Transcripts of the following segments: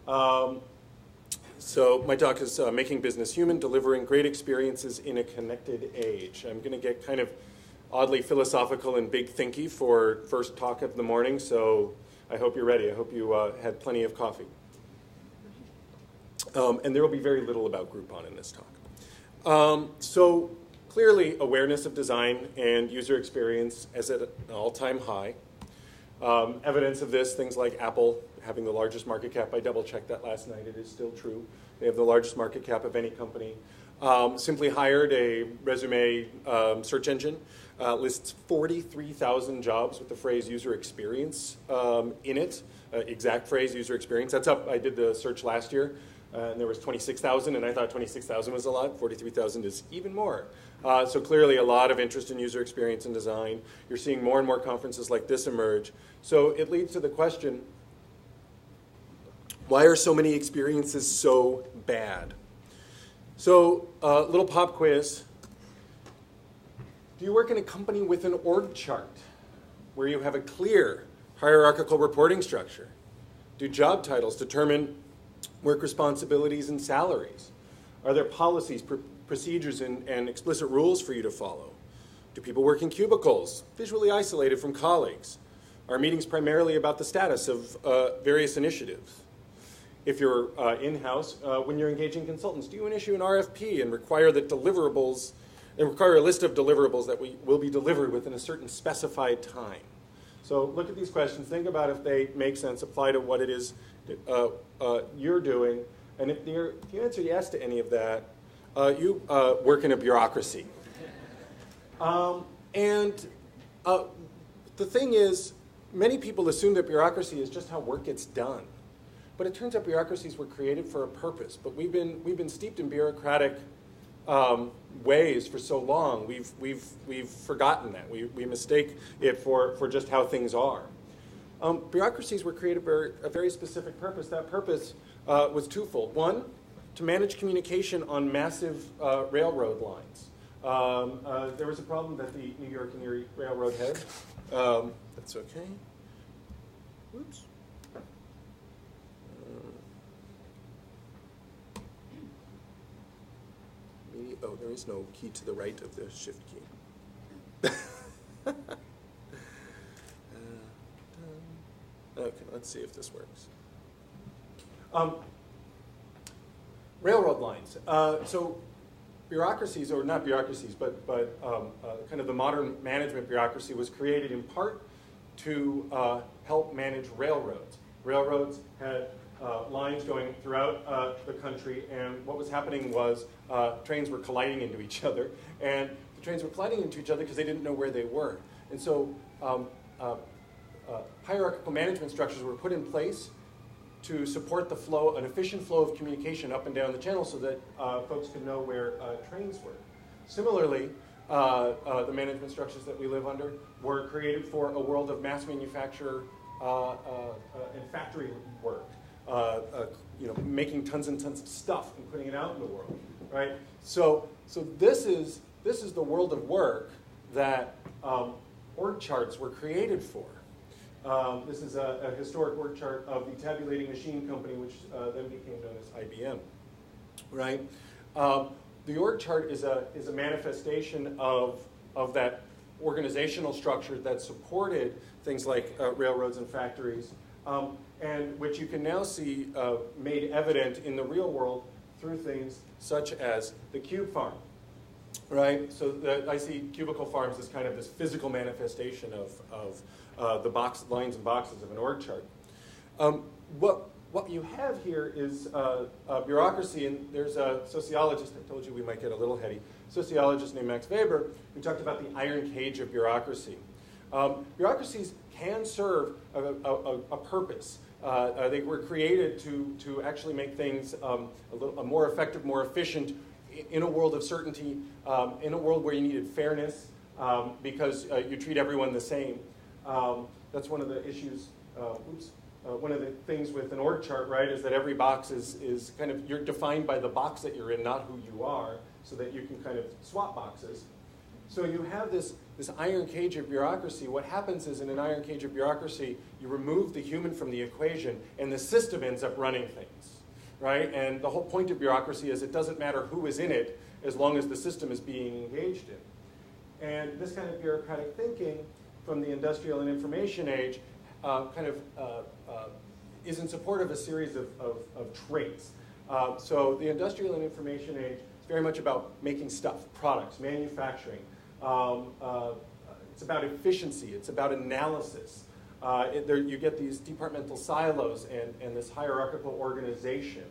Um, so my talk is Making Business Human, Delivering Great Experiences in a Connected Age. I'm going to get kind of oddly philosophical and big thinky for first talk of the morning, so I hope you're ready. I hope you had plenty of coffee. And there will be very little about Groupon in this talk. So clearly awareness of design and user experience is at an all-time high. Evidence of this, things like Apple having the largest market cap. I double-checked that last night. It is still true. They have the largest market cap of any company. Simply hired a resume search engine. Lists 43,000 jobs with the phrase user experience in it. Exact phrase, user experience. That's up. I did the search last year, and there was 26,000, and I thought 26,000 was a lot. 43,000 is even more. So clearly a lot of interest in user experience and design. You're seeing more and more conferences like this emerge. So it leads to the question, why are so many experiences so bad? So little pop quiz. Do you work in a company with an org chart where you have a clear hierarchical reporting structure? Do job titles determine work responsibilities and salaries? Are there policies, procedures, and explicit rules for you to follow? Do people work in cubicles, visually isolated from colleagues? Are meetings primarily about the status of various initiatives? If you're in-house, when you're engaging consultants, do you issue an RFP and require that deliverables, and require a list of deliverables that will be delivered within a certain specified time? So look at these questions, think about if they make sense, apply to what it is you're doing, and if you answer yes to any of that, you work in a bureaucracy. The thing is, many people assume that bureaucracy is just how work gets done. But it turns out bureaucracies were created for a purpose. But we've been steeped in bureaucratic ways for so long. We've forgotten that. We mistake it for just how things are. Bureaucracies were created for a very specific purpose. That purpose was twofold. One, to manage communication on massive railroad lines. There was a problem that the New York and Erie Railroad had. That's okay. Oops. Oh, there is no key to the right of the shift key. Okay, let's see if this works. Railroad lines. So bureaucracies, or not bureaucracies, but kind of the modern management bureaucracy was created in part to help manage railroads. Railroads had lines going throughout the country, and what was happening was trains were colliding into each other, and the trains were colliding into each other because they didn't know where they were. And so hierarchical management structures were put in place to support the flow, an efficient flow of communication up and down the channel so that folks could know where trains were. Similarly, the management structures that we live under were created for a world of mass manufacture and factory work. Making tons and tons of stuff and putting it out in the world, right? So this is the world of work that org charts were created for. This is a historic org chart of the tabulating machine company, which then became known as IBM, right? The org chart is a manifestation of that organizational structure that supported things like railroads and factories, and which you can now see made evident in the real world through things such as the cube farm, right? So I see cubicle farms as kind of this physical manifestation of the lines and boxes of an org chart. What you have here is bureaucracy, and there's a sociologist, I told you we might get a little heady, sociologist named Max Weber, who talked about the iron cage of bureaucracy. Bureaucracies can serve a purpose. They were created to actually make things a more effective, more efficient in a world of certainty, in a world where you needed fairness because you treat everyone the same. That's one of the issues, one of the things with an org chart, right, is that every box is kind of, you're defined by the box that you're in, not who you are, so that you can kind of swap boxes. So you have this iron cage of bureaucracy. What happens is in an iron cage of bureaucracy, you remove the human from the equation, and the system ends up running things, right? And the whole point of bureaucracy is it doesn't matter who is in it as long as the system is being engaged in. And this kind of bureaucratic thinking from the industrial and information age is in support of a series of traits. So the industrial and information age is very much about making stuff, products, manufacturing. It's about efficiency. It's about analysis. You get these departmental silos and this hierarchical organization.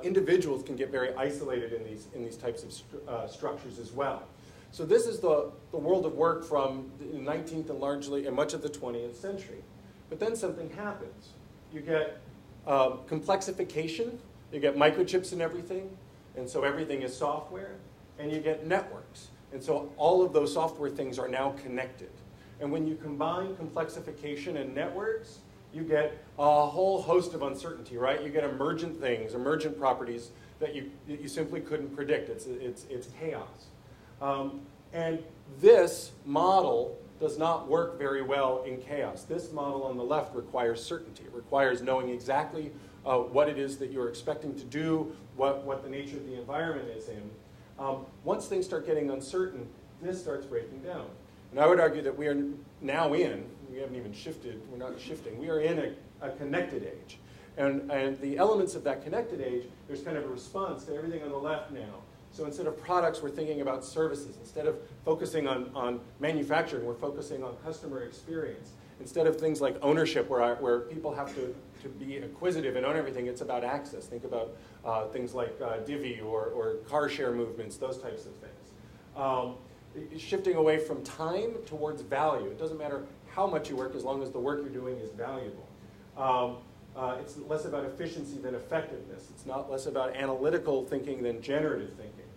Individuals can get very isolated in these types of structures as well. So this is the world of work from the 19th and much of the 20th century. But then something happens. You get complexification. You get microchips in everything, and so everything is software. And you get networks. And so all of those software things are now connected. And when you combine complexification and networks, you get a whole host of uncertainty, right? You get emergent things, emergent properties that you simply couldn't predict. It's chaos. And this model does not work very well in chaos. This model on the left requires certainty. It requires knowing exactly what it is that you're expecting to do, what the nature of the environment is in. Once things start getting uncertain, this starts breaking down. And I would argue that we are now we haven't even shifted, we're not shifting, we are in a connected age. And the elements of that connected age, there's kind of a response to everything on the left now. So instead of products, we're thinking about services. Instead of focusing on manufacturing, we're focusing on customer experience. Instead of things like ownership, where people have to be acquisitive and own everything, it's about access. Think about things like Divvy or car share movements, those types of things. Shifting away from time towards value. It doesn't matter how much you work as long as the work you're doing is valuable. It's less about efficiency than effectiveness. It's not less about analytical thinking than generative thinking.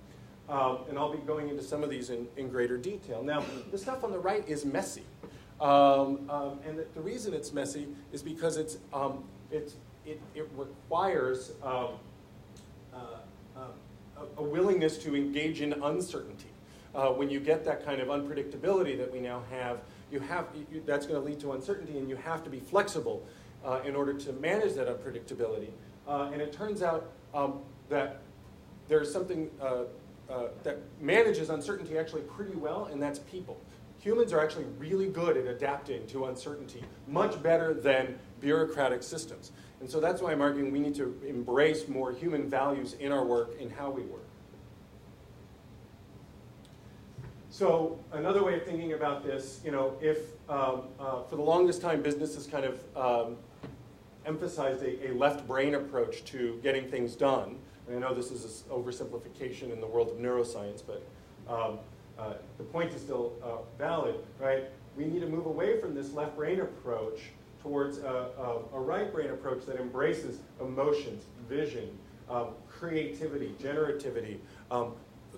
And I'll be going into some of these in greater detail. Now, the stuff on the right is messy. And the reason it's messy is because it requires a willingness to engage in uncertainty. When you get that kind of unpredictability that we now have, that's going to lead to uncertainty, and you have to be flexible in order to manage that unpredictability. And it turns out that there's something that manages uncertainty actually pretty well, and that's people. Humans are actually really good at adapting to uncertainty, much better than bureaucratic systems. And so that's why I'm arguing we need to embrace more human values in our work and how we work. So another way of thinking about this, if for the longest time businesses kind of emphasized a left brain approach to getting things done, and I know this is an oversimplification in the world of neuroscience, but the point is still valid, right? We need to move away from this left brain approach towards a right brain approach that embraces emotions, vision, creativity, generativity,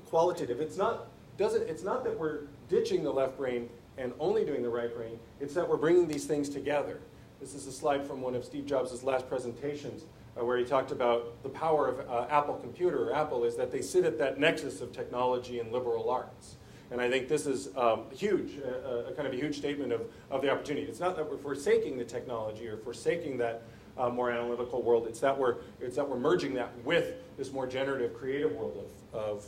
qualitative. It's not that we're ditching the left brain and only doing the right brain. It's that we're bringing these things together. This is a slide from one of Steve Jobs' last presentations where he talked about the power of Apple Computer, or Apple, is that they sit at that nexus of technology and liberal arts. And I think this is huge, a kind of a huge statement of the opportunity. It's not that we're forsaking the technology or forsaking that more analytical world. It's that we're merging that with this more generative, creative world of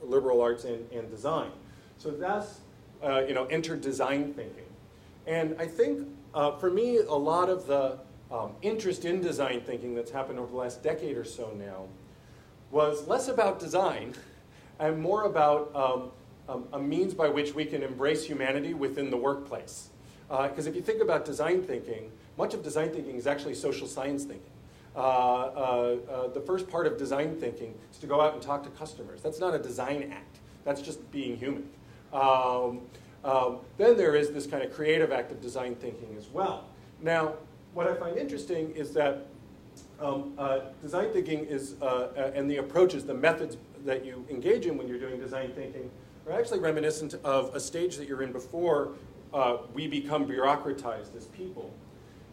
liberal arts and design. So that's entered design thinking. And I think for me, a lot of the interest in design thinking that's happened over the last decade or so now was less about design and more about a means by which we can embrace humanity within the workplace. Because if you think about design thinking, much of design thinking is actually social science thinking. The first part of design thinking is to go out and talk to customers. That's not a design act. That's just being human. Then there is this kind of creative act of design thinking as well. Now, what I find interesting is that design thinking is, and the approaches, the methods that you engage in when you're doing design thinking are actually reminiscent of a stage that you're in before we become bureaucratized as people.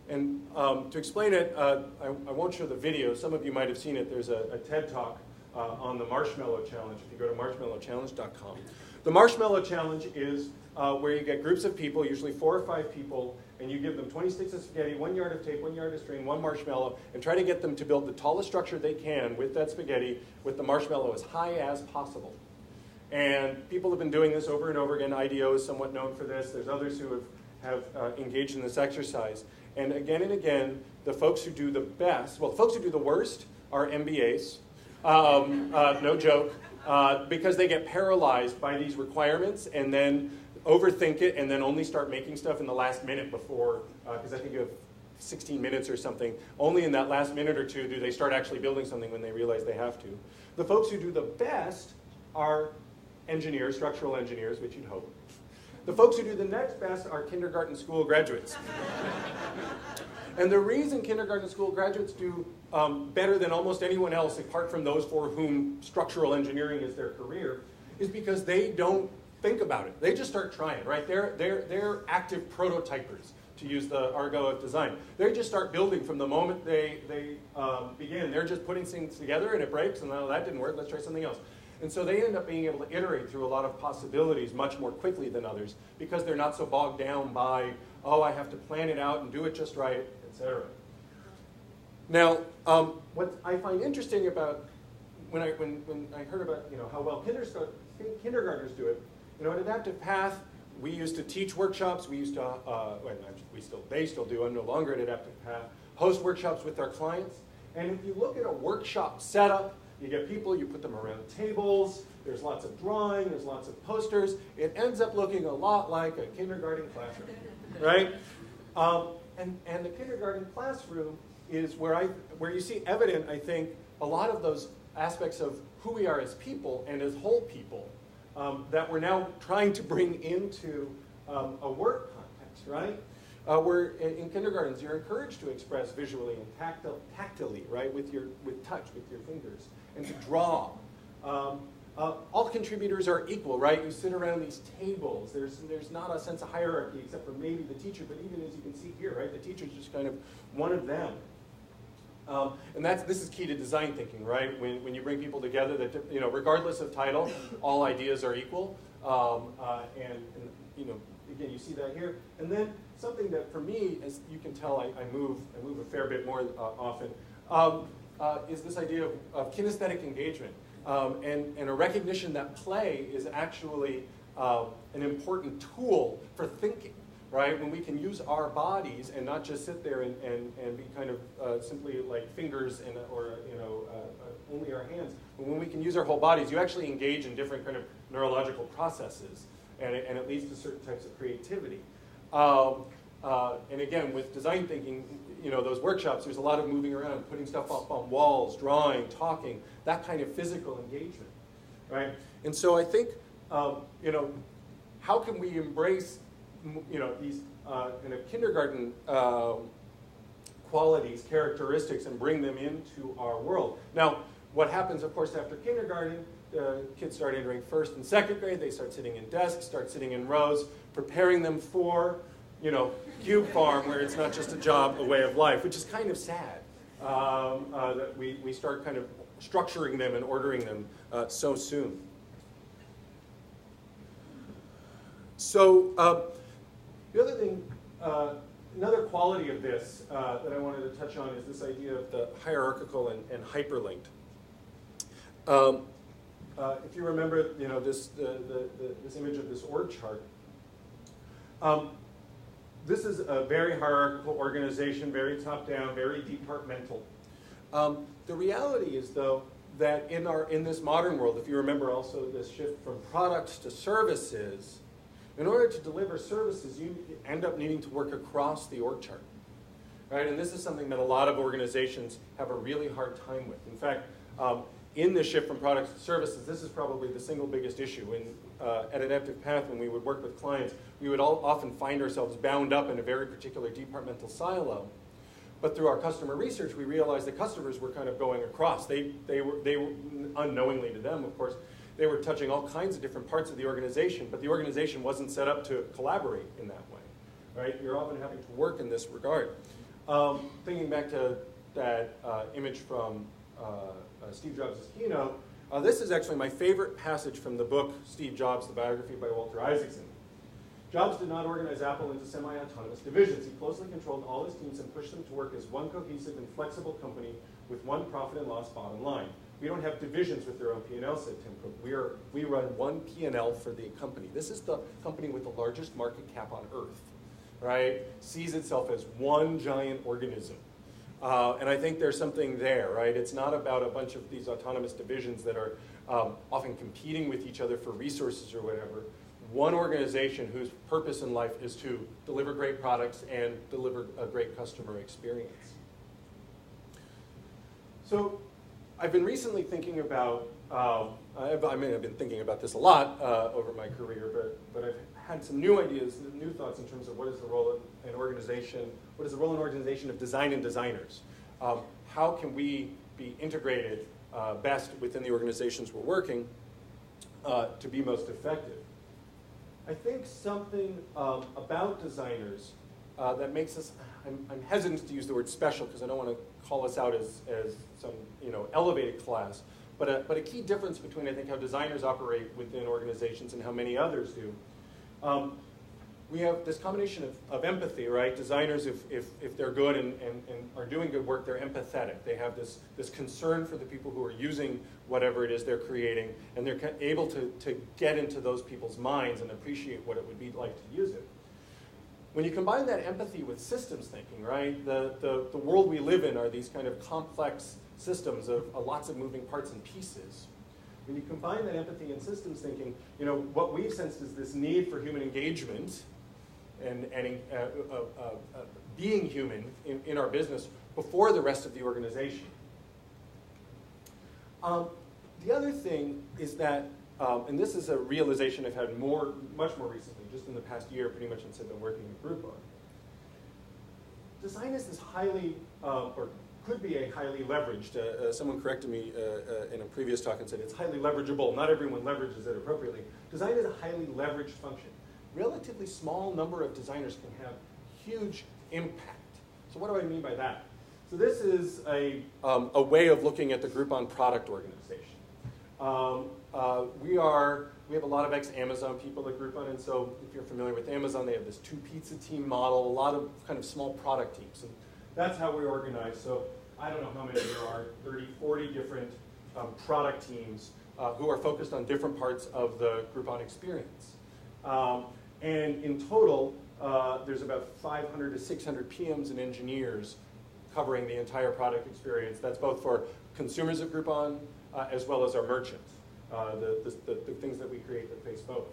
And to explain it, I won't show the video. Some of you might have seen it. There's a TED Talk on the Marshmallow Challenge if you go to marshmallowchallenge.com. The marshmallow challenge is where you get groups of people, usually 4 or 5 people, and you give them 20 sticks of spaghetti, 1 yard of tape, 1 yard of string, 1 marshmallow, and try to get them to build the tallest structure they can with that spaghetti with the marshmallow as high as possible. And people have been doing this over and over again. IDEO is somewhat known for this. There's others who have engaged in this exercise. And again, the folks who do the best, well, the folks who do the worst are MBAs, no joke, because they get paralyzed by these requirements and then overthink it and then only start making stuff in the last minute before, because I think you have 16 minutes or something. Only in that last minute or two do they start actually building something when they realize they have to. The folks who do the best are engineers, structural engineers, which you'd hope. The folks who do the next best are kindergarten school graduates. And the reason kindergarten school graduates do better than almost anyone else, apart from those for whom structural engineering is their career, is because they don't think about it. They just start trying, right? They're active prototypers, to use the argot of design. They just start building from the moment they begin. They're just putting things together and it breaks, and oh, that didn't work, let's try something else. And so they end up being able to iterate through a lot of possibilities much more quickly than others because they're not so bogged down by, oh, I have to plan it out and do it just right, etc. Now, what I find interesting about when I heard about how well kindergartners do it, at Adaptive Path, we used to teach workshops. We used to, they still do. I'm no longer at Adaptive Path. Host workshops with our clients. And if you look at a workshop setup, you get people, you put them around tables, there's lots of drawing, there's lots of posters. It ends up looking a lot like a kindergarten classroom, right? And the kindergarten classroom is where you see evident, I think, a lot of those aspects of who we are as people and as whole people that we're now trying to bring into a work context, right? Where in kindergartens, you're encouraged to express visually and tactilely, right, with touch, with your fingers, and to draw. All contributors are equal, right? You sit around these tables. There's not a sense of hierarchy except for maybe the teacher, but even as you can see here, right, the teacher's just kind of one of them. And this is key to design thinking, right? When you bring people together, that regardless of title, all ideas are equal. And again, you see that here. And then something that for me, as you can tell, I move a fair bit more often, is this idea of kinesthetic engagement and a recognition that play is actually an important tool for thinking. Right? When we can use our bodies and not just sit there and be kind of simply like fingers or only our hands, but when we can use our whole bodies, you actually engage in different kind of neurological processes, and it leads to certain types of creativity. And again, with design thinking, those workshops, there's a lot of moving around, putting stuff up on walls, drawing, talking, that kind of physical engagement, right? And so I think, how can we embrace these kind of kindergarten qualities, characteristics, and bring them into our world. Now, what happens, of course, after kindergarten, kids start entering 1st and 2nd grade. They start sitting in desks, start sitting in rows, preparing them for, Cube Farm, where it's not just a job, a way of life, which is kind of sad that we start kind of structuring them and ordering them so soon. So, the other thing, another quality of this that I wanted to touch on is this idea of the hierarchical and hyperlinked. If you remember, this image of this org chart. This is a very hierarchical organization, very top-down, very departmental. The reality is, though, that in this modern world, if you remember also this shift from products to services, in order to deliver services, you end up needing to work across the org chart, right? And this is something that a lot of organizations have a really hard time with. In fact, in the shift from products to services, this is probably the single biggest issue. At Adaptive Path, when we would work with clients, we would often find ourselves bound up in a very particular departmental silo. But through our customer research, we realized that customers were kind of going across. They were unknowingly to them, of course, they were touching all kinds of different parts of the organization, but the organization wasn't set up to collaborate in that way, right? You're often having to work in this regard. Thinking back to that image from Steve Jobs' keynote, This is actually my favorite passage from the book Steve Jobs, the biography by Walter Isaacson. Jobs did not organize Apple into semi-autonomous divisions. He closely controlled all his teams and pushed them to work as one cohesive and flexible company with one profit and loss bottom line. We don't have divisions with their own P&L, said Tim Cook. We run one P&L for the company. This is the company with the largest market cap on earth, right? Sees itself as one giant organism. And I think there's something there, right? It's not about a bunch of these autonomous divisions that are often competing with each other for resources or whatever. One organization whose purpose in life is to deliver great products and deliver a great customer experience. So I've been recently thinking about, I've been thinking about this a lot over my career, but I've had some new ideas, new thoughts in terms of what is the role in an organization, what is the role in an organization of design and designers? How can we be integrated best within the organizations we're working to be most effective? I think something about designers that makes us, I'm hesitant to use the word special because I don't want to call us out as some elevated class, but a key difference between I think how designers operate within organizations and how many others do. We have this combination of empathy, right? Designers, if they're good and are doing good work, they're empathetic. They have this concern for the people who are using whatever it is they're creating, and they're able to get into those people's minds and appreciate what it would be like to use it. When you combine that empathy with systems thinking, right? The world we live in are these kind of complex systems of lots of moving parts and pieces. When you combine that empathy and systems thinking, what we've sensed is this need for human engagement and being human in our business before the rest of the organization. The other thing is that, and this is a realization I've had much more recently, just in the past year, pretty much since I've been working at Groupon. Design is this highly, or could be a highly leveraged, someone corrected me in a previous talk and said it's highly leverageable. Not everyone leverages it appropriately. Design is a highly leveraged function. Relatively small number of designers can have huge impact. So what do I mean by that? So this is a way of looking at the Groupon product organization. We have a lot of ex-Amazon people at Groupon, and so if you're familiar with Amazon, they have this 2-pizza team model, a lot of kind of small product teams. And that's how we organize. So I don't know how many there are, 30, 40 different product teams who are focused on different parts of the Groupon experience. And in total, there's about 500 to 600 PMs and engineers covering the entire product experience. That's both for consumers of Groupon as well as our merchants, the things that we create that face both.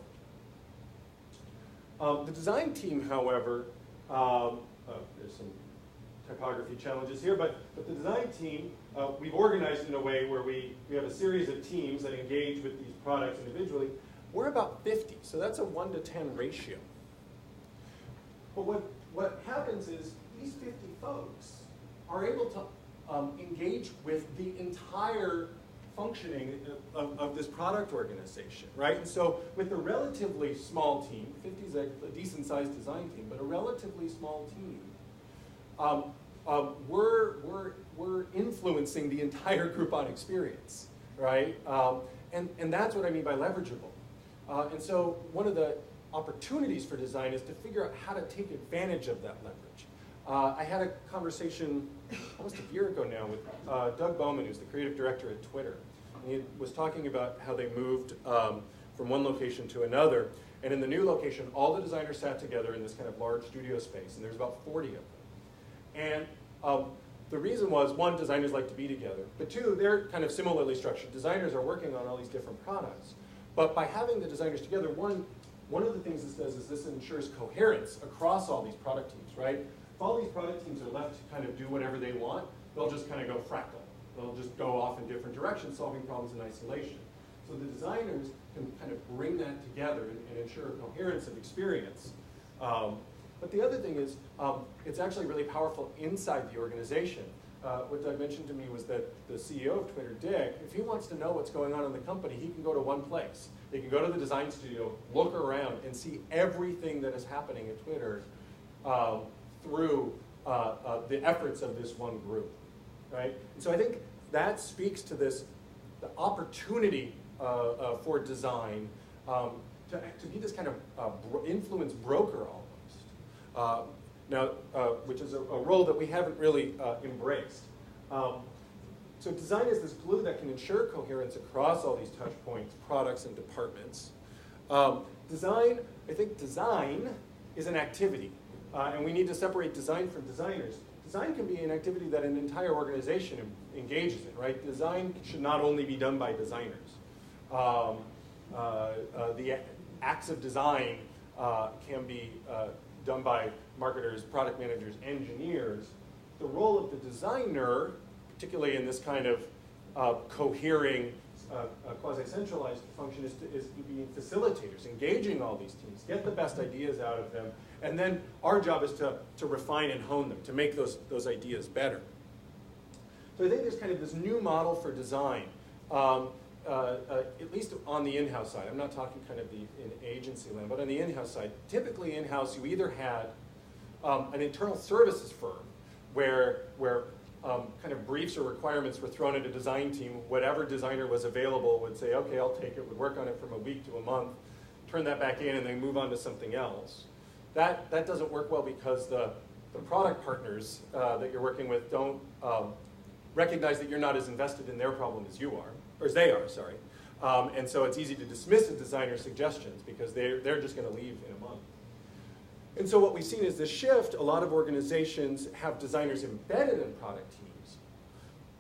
The design team, however, there's some typography challenges here, but the design team, we've organized in a way where we have a series of teams that engage with these products individually. We're about 50, so that's a 1 to 10 ratio. But what happens is these 50 folks are able to engage with the entire functioning of this product organization, right? And so with a relatively small team, 50 is a decent-sized design team, but a relatively small team, we're influencing the entire Groupon experience, right? And that's what I mean by leverageable. And so one of the opportunities for design is to figure out how to take advantage of that leverage. I had a conversation almost a year ago now with Doug Bowman, who's the creative director at Twitter. And he was talking about how they moved from one location to another. And in the new location, all the designers sat together in this kind of large studio space, and there's about 40 of them. And the reason was, one, designers like to be together, but two, they're kind of similarly structured. Designers are working on all these different products. But by having the designers together, one of the things this does is this ensures coherence across all these product teams, right? If all these product teams are left to kind of do whatever they want, they'll just kind of go fractal. They'll just go off in different directions, solving problems in isolation. So the designers can kind of bring that together and ensure a coherence of experience. But the other thing is, it's actually really powerful inside the organization. What Doug mentioned to me was that the CEO of Twitter, Dick, if he wants to know what's going on in the company, he can go to one place. He can go to the design studio, look around, and see everything that is happening at Twitter through the efforts of this one group, right? And so I think that speaks to this opportunity for design to be this kind of influence broker almost. Which is a role that we haven't really embraced. So design is this glue that can ensure coherence across all these touch points, products, and departments. I think design is an activity, and we need to separate design from designers. Design can be an activity that an entire organization engages in, right? Design should not only be done by designers. The acts of design can be done by marketers, product managers, engineers. The role of the designer, particularly in this kind of cohering, quasi-centralized function, is to be facilitators, engaging all these teams, get the best ideas out of them, and then our job is to refine and hone them, to make those ideas better. So I think there's kind of this new model for design, at least on the in-house side. I'm not talking kind of in agency land, but on the in-house side. Typically in-house, you either had an internal services firm where kind of briefs or requirements were thrown at a design team. Whatever designer was available would say, okay, I'll take it, would work on it from a week to a month, turn that back in, and then move on to something else. That doesn't work well because the product partners that you're working with don't recognize that you're not as invested in their problem as you are, or as they are, sorry. And so it's easy to dismiss a designer's suggestions because they're just going to leave in a month. And so what we've seen is this shift. A lot of organizations have designers embedded in product teams.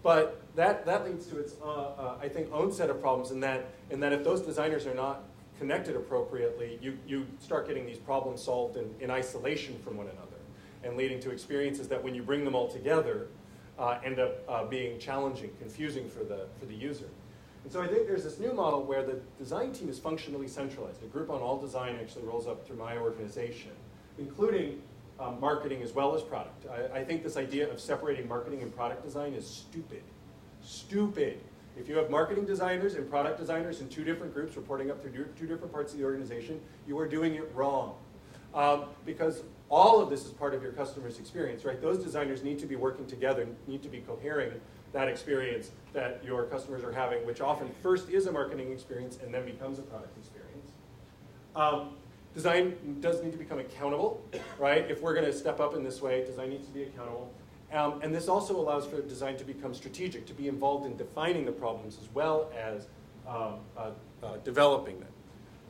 But that leads to its, I think, own set of problems in that if those designers are not connected appropriately, you start getting these problems solved in isolation from one another and leading to experiences that when you bring them all together end up being challenging, confusing for the user. And so I think there's this new model where the design team is functionally centralized. A Groupon all design actually rolls up through my organization, including marketing as well as product. I think this idea of separating marketing and product design is stupid. Stupid. If you have marketing designers and product designers in two different groups reporting up through two different parts of the organization, you are doing it wrong. Because all of this is part of your customer's experience, right? Those designers need to be working together, need to be cohering that experience that your customers are having, which often first is a marketing experience and then becomes a product experience. Design does need to become accountable, right? If we're going to step up in this way, design needs to be accountable. And this also allows for design to become strategic, to be involved in defining the problems as well as developing them.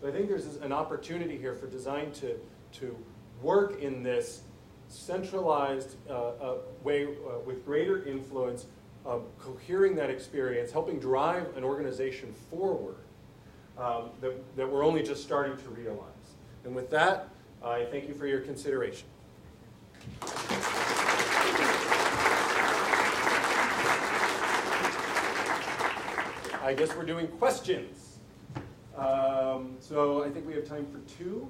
So I think there's an opportunity here for design to work in this centralized way with greater influence, cohering that experience, helping drive an organization forward that we're only just starting to realize. And with that, I thank you for your consideration. I guess we're doing questions. So I think we have time for two.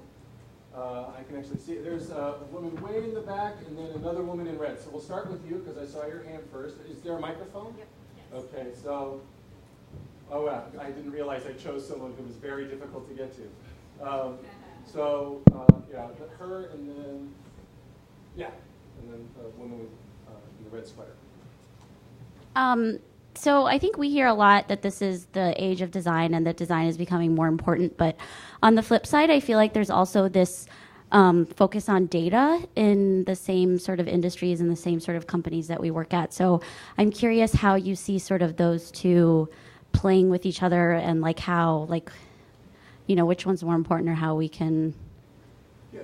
I can actually see it. There's a woman way in the back and then another woman in red. So we'll start with you because I saw your hand first. Is there a microphone? Yep. Yes. Okay, so, I didn't realize I chose someone who was very difficult to get to. Yeah, her and then, and then the woman with in the red sweater. So I think we hear a lot that this is the age of design and that design is becoming more important. But on the flip side, I feel like there's also this focus on data in the same sort of industries and the same sort of companies that we work at. So I'm curious how you see sort of those two playing with each other and like how, like, you know, which one's more important or how we can... Yeah,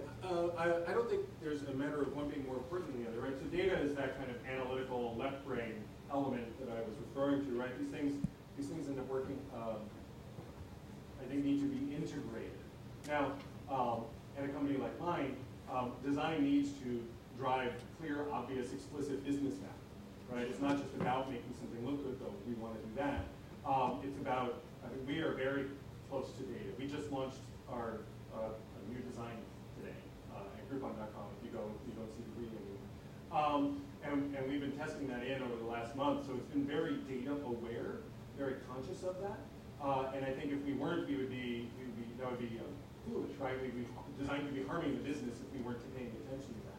I don't think there's a matter of one being more important than the other, right? So data is that kind of analytical left brain element that I was referring to, right? These things end up working, I think need to be integrated. Now, at a company like mine, design needs to drive clear, obvious, explicit business value, right? It's not just about making something look good, though we want to do that. It's about, I think we are very close to data. We just launched our new design today at Groupon.com. If you don't see the green. And we've been testing that in over the last month, so it's been very data aware, very conscious of that. And I think if we weren't, that would be foolish, right? Design could be harming the business if we weren't paying attention to that.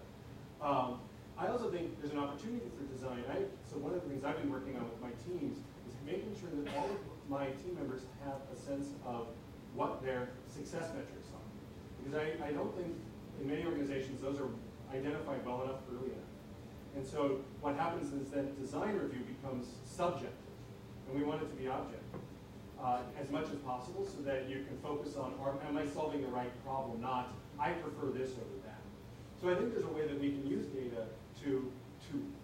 I also think there's an opportunity for design. So one of the things I've been working on with my teams is making sure that all of my team members have a sense of what their success metrics are. Because I don't think in many organizations those are identified well enough early enough. And so what happens is that design review becomes subjective, and we want it to be objective as much as possible so that you can focus on, am I solving the right problem, not, I prefer this over that. So I think there's a way that we can use data to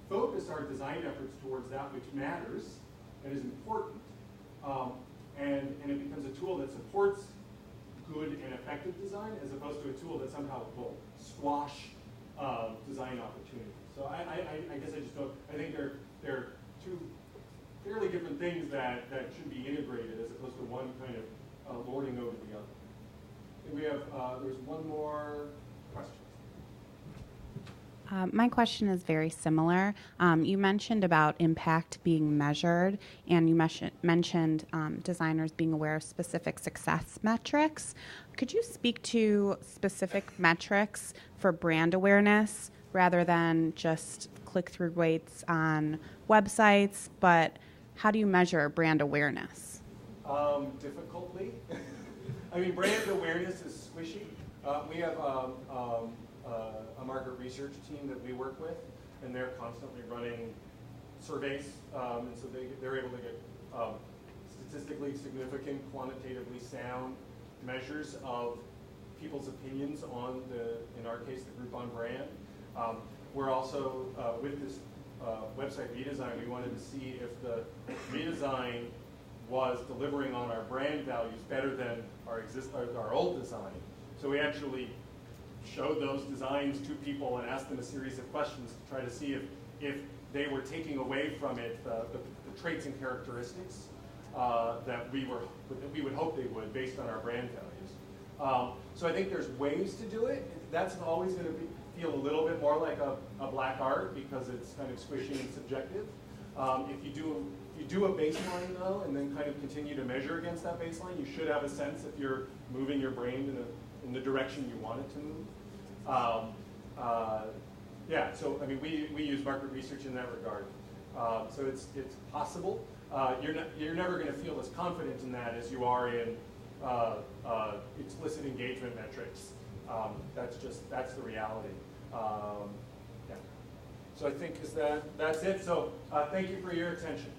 focus our design efforts towards that which matters and is important, and it becomes a tool that supports good and effective design as opposed to a tool that somehow will squash design opportunities. So I guess I just don't, I think they're two fairly different things that should be integrated as opposed to one kind of lording over the other. And we have, there's one more question. My question is very similar. You mentioned about impact being measured, and you mentioned designers being aware of specific success metrics. Could you speak to specific metrics for brand awareness rather than just click-through rates on websites, but how do you measure brand awareness? Difficultly. I mean, brand awareness is squishy. We have a market research team that we work with, and they're constantly running surveys, and so they're able to get statistically significant, quantitatively sound measures of people's opinions on in our case, the Groupon brand. We're also, with this website redesign, we wanted to see if the redesign was delivering on our brand values better than our old design. So we actually showed those designs to people and asked them a series of questions to try to see if they were taking away from it the traits and characteristics that we would hope they would based on our brand values. So I think there's ways to do it. That's always going to feel a little bit more like a black art because it's kind of squishy and subjective. If you do a baseline though, and then kind of continue to measure against that baseline, you should have a sense if you're moving your brain in the direction you want it to move. Yeah, so I mean, we use market research in that regard. So it's possible. You're never going to feel as confident in that as you are in explicit engagement metrics. That's the reality. Yeah. So I think that's it. So thank you for your attention.